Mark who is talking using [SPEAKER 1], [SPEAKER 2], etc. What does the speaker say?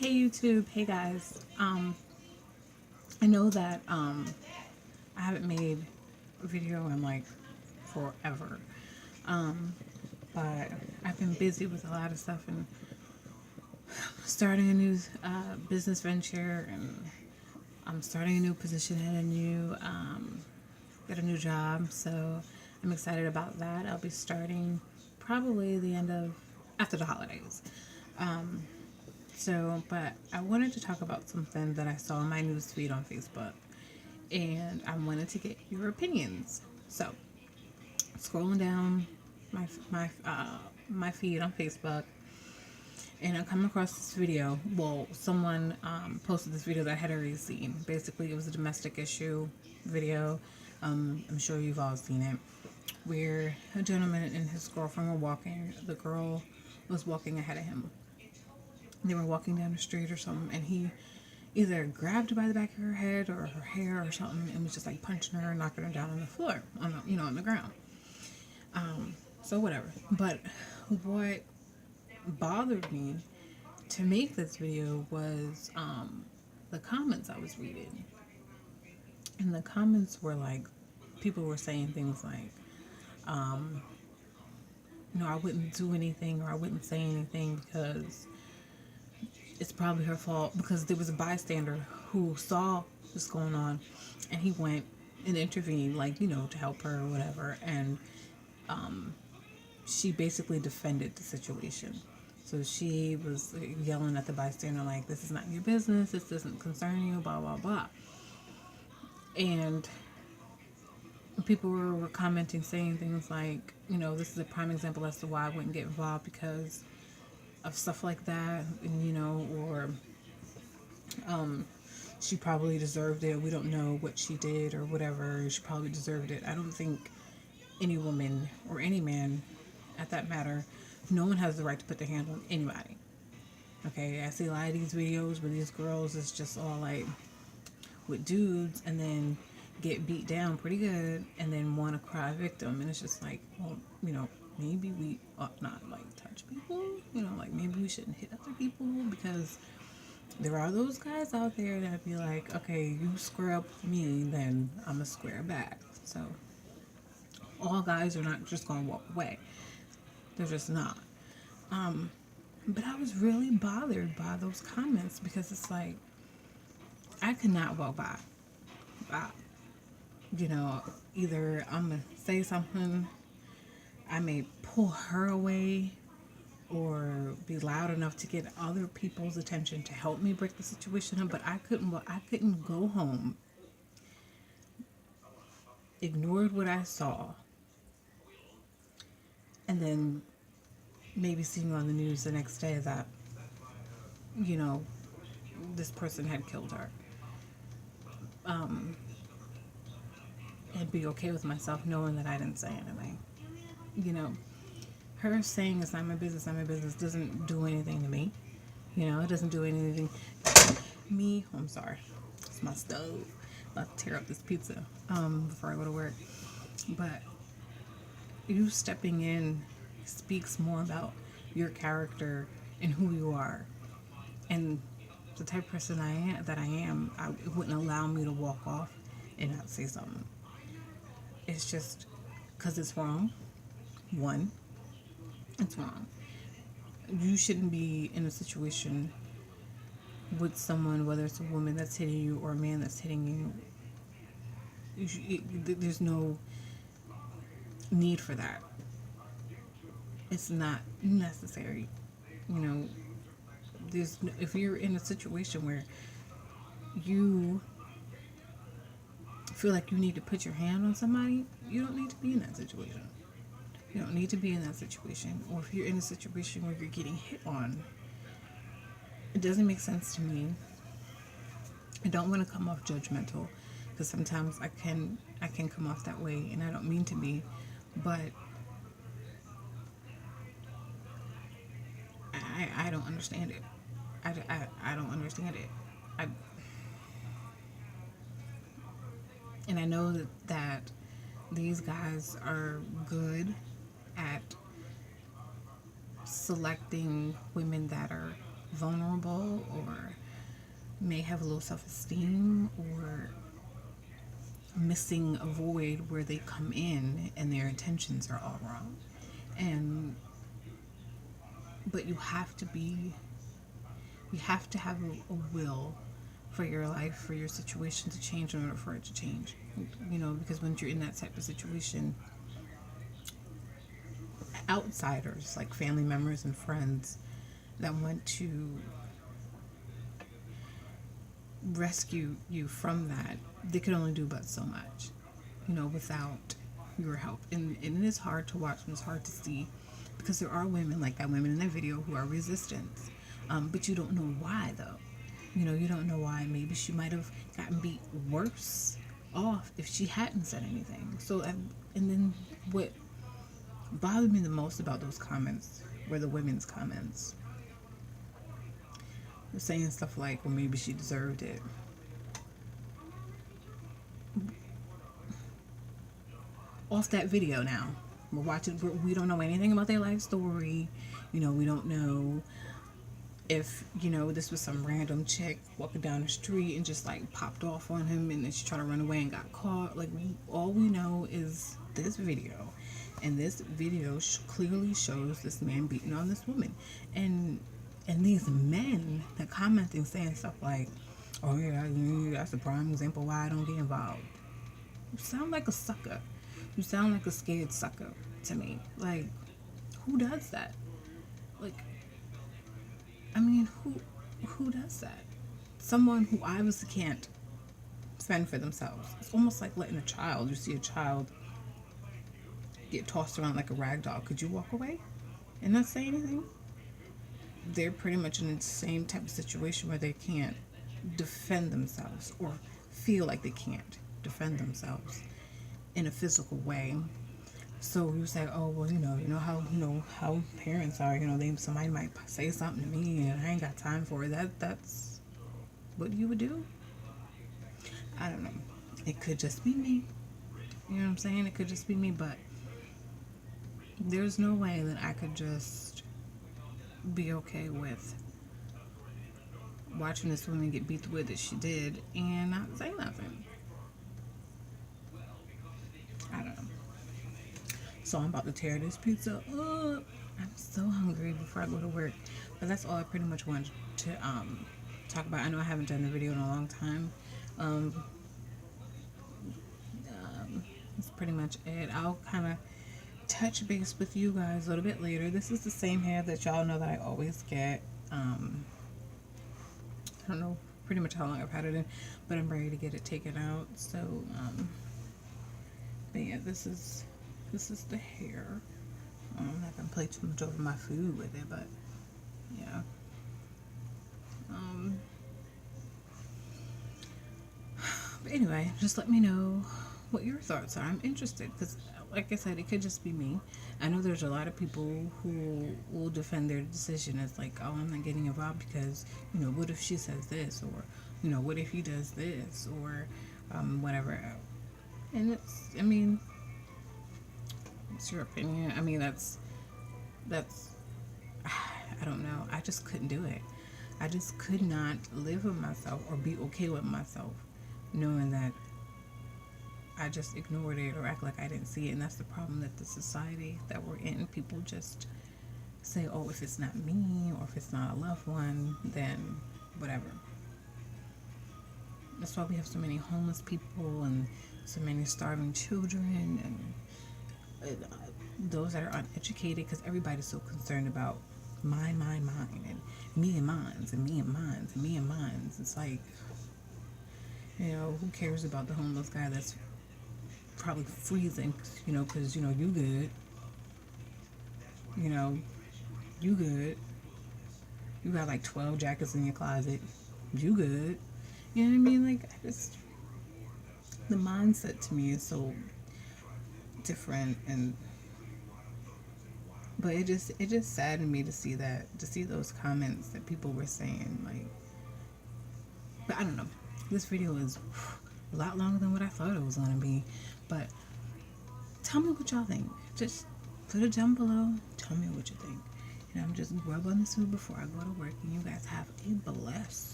[SPEAKER 1] Hey YouTube, hey guys. I know that I haven't made a video in like forever. Um, but I've been busy with a lot of stuff and starting a new business venture, and I'm starting a new position and got a new job. So I'm excited about that. I'll be starting probably the end of after the holidays. But I wanted to talk about something that I saw in my news feed on Facebook, and I wanted to get your opinions. So, scrolling down my feed on Facebook, and I come across this video. Well, someone posted this video that I had already seen. Basically, it was a domestic issue video. I'm sure you've all seen it, where a gentleman and his girlfriend were walking. The girl was walking ahead of him. They were walking down the street or something, and he either grabbed her by the back of her head or her hair or something, and was just like punching her and knocking her down on the floor, on the ground. So whatever. But what bothered me to make this video was the comments I was reading, and the comments were like, people were saying things like, I wouldn't do anything or I wouldn't say anything because it's probably her fault, because there was a bystander who saw this going on, and he went and intervened, like, to help her or whatever. And she basically defended the situation. So she was yelling at the bystander, like, this is not your business, this doesn't concern you, blah, blah, blah. And people were commenting, saying things like, this is a prime example as to why I wouldn't get involved because of stuff like that, or she probably deserved it. We don't know what she did or whatever. She probably deserved it. I don't think any woman or any man, at that matter, no one has the right to put their hand on anybody. Okay, I see a lot of these videos where these girls is just all like with dudes and then get beat down pretty good and then want to cry victim. And it's just like, well, maybe we ought not like touch people. Like maybe we shouldn't hit other people, because there are those guys out there that be like, okay, you square up with me, then I'm gonna square back. So all guys are not just gonna walk away. They're just not. But I was really bothered by those comments, because it's like, I could not walk by. I, you know, Either I'm gonna say something, I may pull her away, or be loud enough to get other people's attention to help me break the situation up. But I couldn't. I couldn't go home, ignored what I saw, and then maybe seeing on the news the next day that you know this person had killed her, and be okay with myself knowing that I didn't say anything. You know, her saying it's not my business doesn't do anything to me. It doesn't do anything. Me, I'm sorry, it's my stove. I'm about to tear up this pizza before I go to work. But you stepping in speaks more about your character and who you are, and the type of person I am. It wouldn't allow me to walk off and not say something. It's just because it's wrong. One, it's wrong. You shouldn't be in a situation with someone, whether it's a woman that's hitting you or a man that's hitting you. There's no need for that. It's not necessary. You know, if you're in a situation where you feel like you need to put your hand on somebody, you don't need to be in that situation. You don't need to be in that situation. Or if you're in a situation where you're getting hit on, it doesn't make sense to me. I don't want to come off judgmental, because sometimes I can come off that way, and I don't mean to be, but I don't understand it. I don't understand it. I And I know that these guys are good at selecting women that are vulnerable or may have a low self-esteem or missing a void where they come in and their intentions are all wrong. And but you have to have a will for your life, for your situation to change in order for it to change. You know, because when you're in that type of situation, outsiders like family members and friends that want to rescue you from that, they can only do but so much, you know, without your help. And it is hard to watch and it's hard to see because there are women like that women in that video who are resistant. But you don't know why though. You know, you don't know why. Maybe she might have gotten beat worse off if she hadn't said anything. So, and then what bothered me the most about those comments were the women's comments. They're saying stuff like, well, maybe she deserved it. Off that video now. We're watching, we don't know anything about their life story. You know, we don't know if, you know, this was some random chick walking down the street and just like popped off on him and then she tried to run away and got caught. Like, all we know is this video. And this video clearly shows this man beating on this woman. And these men that commenting saying stuff like, oh yeah, that's a prime example why I don't get involved. You sound like a sucker. You sound like a scared sucker to me. Like, who does that? Like, I mean, who does that? Someone who obviously can't fend for themselves. It's almost like letting a child, you see a child get tossed around like a rag doll. Could you walk away and not say anything? They're pretty much in the same type of situation where they can't defend themselves or feel like they can't defend themselves in a physical way. So you say, oh well, you know how parents are. You know, somebody might say something to me and I ain't got time for it. That's what you would do. I don't know. It could just be me. You know what I'm saying? It could just be me, but there's no way that I could just be okay with watching this woman get beat the way that she did and not say nothing. I don't know. So I'm about to tear this pizza up. I'm so hungry before I go to work. But that's all I pretty much wanted to talk about. I know I haven't done a video in a long time. That's pretty much it. I'll kind of touch base with you guys a little bit later. This is the same hair that y'all know that I always get. I don't know pretty much how long I've had it in, but I'm ready to get it taken out. So but yeah, this is the hair. I'm not gonna play too much over my food with it, but yeah. But anyway, just let me know what your thoughts are. I'm interested because, like I said, it could just be me. I know there's a lot of people who will defend their decision as like, oh, I'm not getting involved because, you know, what if she says this, or, you know, what if he does this, or whatever. And it's, I mean, it's your opinion. I mean, that's I don't know. I just couldn't do it. I just could not live with myself or be okay with myself knowing that I just ignored it or act like I didn't see it. And that's the problem, that the society that we're in, people just say, oh, if it's not me or if it's not a loved one, then whatever. That's why we have so many homeless people and so many starving children and those that are uneducated, because everybody's so concerned about mine, and me and mines, and me and mines, and me and mines. It's like, you know, who cares about the homeless guy that's probably freezing, you know, because, you know, you good. You know, you good. You got like 12 jackets in your closet. You good. You know what I mean? Like, the mindset to me is so different, but it just saddened me to see those comments that people were saying, like, but I don't know. This video is a lot longer than what I thought it was going to be, but tell me what y'all think. Just put it down below. Tell me what you think. And I'm just rub on this food before I go to work. And you guys have a